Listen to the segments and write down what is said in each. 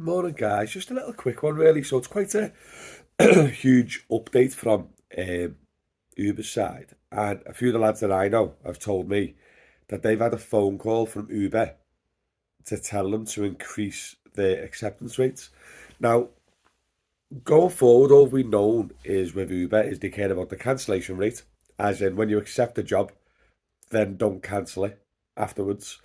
Morning, guys. Just a little quick one, really. So it's quite a huge update from Uber's side. And a few of the lads that I know have told me that they've had a phone call from Uber to tell them to increase their acceptance rates. Now, going forward, all we've known is with Uber is they care about the cancellation rate, as in when you accept a job, then don't cancel it afterwards.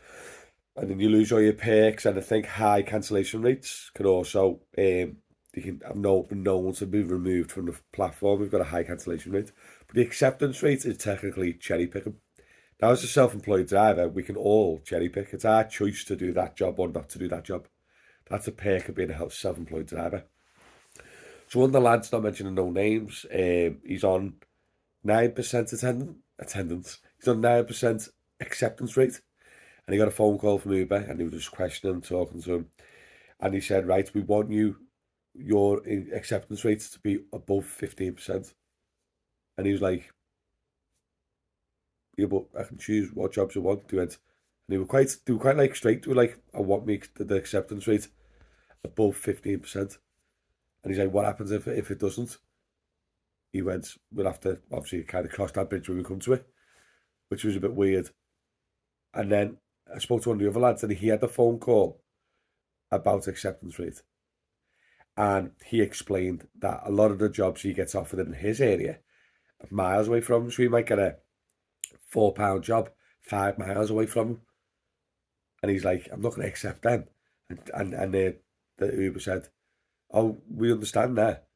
And then you lose all your perks, and I think high cancellation rates can also you can have been known to be removed from the platform. We've got a high cancellation rate, but the acceptance rate is technically cherry picking. Now, as a self-employed driver, we can all cherry pick. It's our choice to do that job or not to do that job. That's a perk of being a self-employed driver. So one of the lads, not mentioning no names, he's on 9% attendance. He's on 9% acceptance rate. And he got a phone call from Uber, and he was just questioning him, talking to him. And he said, right, we want your acceptance rates to be above 15%. And he was like, yeah, but I can choose what jobs I want. He went, and they were quite like straight. They were like, I want the acceptance rate above 15%. And he's like, what happens if it doesn't? He went, we'll have to obviously kind of cross that bridge when we come to it, which was a bit weird. And then I spoke to one of the other lads, and he had a phone call about acceptance rate. And he explained that a lot of the jobs he gets offered in his area are miles away from him. So he might get a £4 job 5 miles away from him. And he's like, I'm not going to accept them. And the Uber said, oh, we understand that.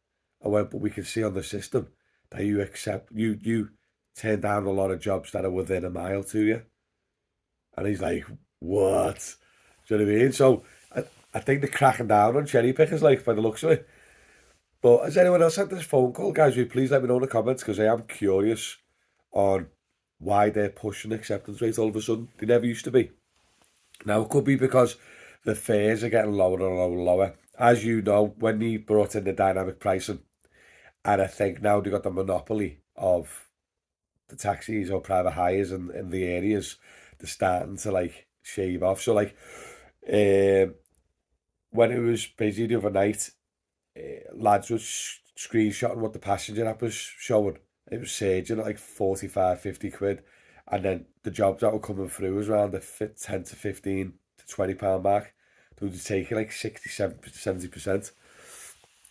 I went, but we can see on the system that you turn down a lot of jobs that are within a mile to you. And he's like, what? Do you know what I mean? So I think they're cracking down on cherry pickers, like, by the looks of it. But has anyone else had this phone call, guys? Will you please let me know in the comments, because I am curious on why they're pushing acceptance rates all of a sudden. They never used to be. Now, it could be because the fares are getting lower and lower and lower. As you know, when they brought in the dynamic pricing, and I think now they got the monopoly of the taxis or private hires in the areas, they're starting to like shave off. So like when it was busy the other night, lads was screenshotting what the passenger app was showing. It was surging at like 45, 50 quid. And then the jobs that were coming through was around the 10 to 15 to £20 mark. They were just taking like 67, 70%.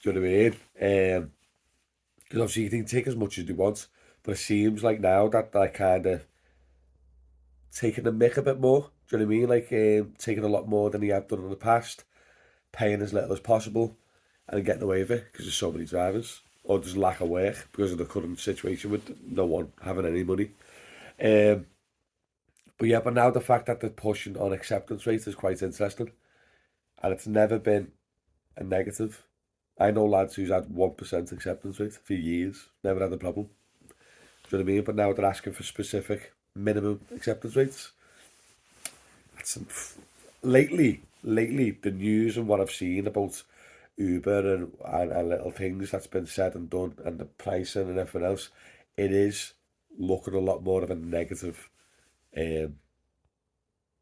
Do you know what I mean? Because obviously you can take as much as you want. But it seems like now that they're kind of taking the mick a bit more. Do you know what I mean? Like taking a lot more than he had done in the past, paying as little as possible, and getting away with it because there's so many drivers, or there's lack of work because of the current situation with no one having any money. Um, but yeah, but now the fact that they're pushing on acceptance rate is quite interesting, and it's never been a negative. I know lads who's had 1% acceptance rate for years, never had a problem. Do you know what I mean? But now they're asking for specific minimum acceptance rates. That's lately, the news and what I've seen about Uber and little things that's been said and done, and the pricing and everything else, it is looking a lot more of a negative um,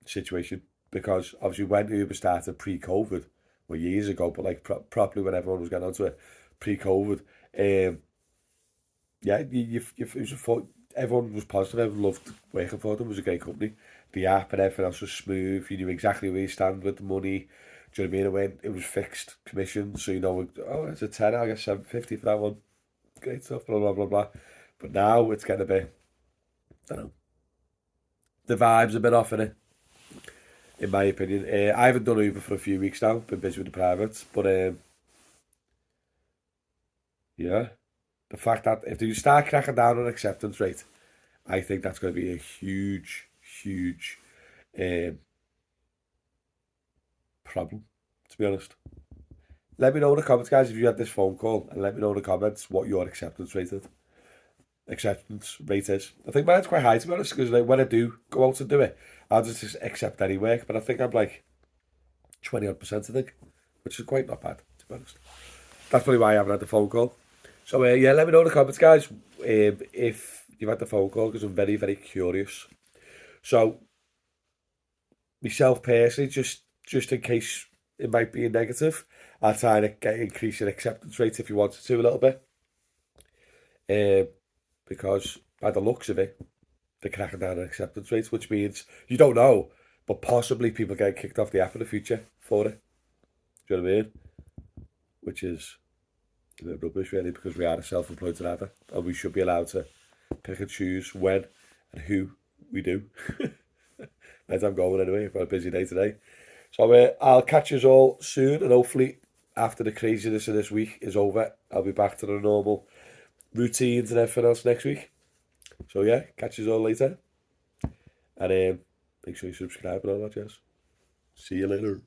situation. Because obviously when Uber started pre-COVID, well, years ago, but like properly when everyone was getting onto it, pre-COVID, um, yeah, it was everyone was positive, everyone loved working for them, it was a great company. The app and everything else was smooth, you knew exactly where you stand with the money. Do you know what I mean? It was fixed commission, so you know, oh, it's a 10, I guess 750 for that one. Great stuff, blah, blah, blah, blah. But now it's going to be, I don't know, the vibe's a bit off in it, in my opinion. I haven't done Uber for a few weeks now, been busy with the private, but yeah, the fact that if you start cracking down on acceptance rate, I think that's going to be a huge um, problem, to be honest. Let me know in the comments, guys, if you had this phone call, and let me know in the comments what your acceptance rate is. I think mine's quite high, to be honest, because like, when I do go out and do it, I'll just accept any work, but I think I'm like 20 odd percent, I think, which is quite not bad, to be honest. That's probably why I haven't had the phone call. So yeah, let me know in the comments, guys, if you've had the phone call, because I'm very curious. So myself personally, just in case it might be a negative, are trying to increase your acceptance rate if you wanted to a little bit. Because by the looks of it, they're cracking down on acceptance rates, which means you don't know, but possibly people get kicked off the app in the future for it. Do you know what I mean? Which is a bit rubbish, really, because we are a self-employed driver and we should be allowed to pick and choose when and who we do. As I'm going anyway, I've got a busy day today. So I'll catch you all soon, and hopefully after the craziness of this week is over, I'll be back to the normal routines and everything else next week. So yeah, catch you all later. And make sure you subscribe and all that jazz. See you later.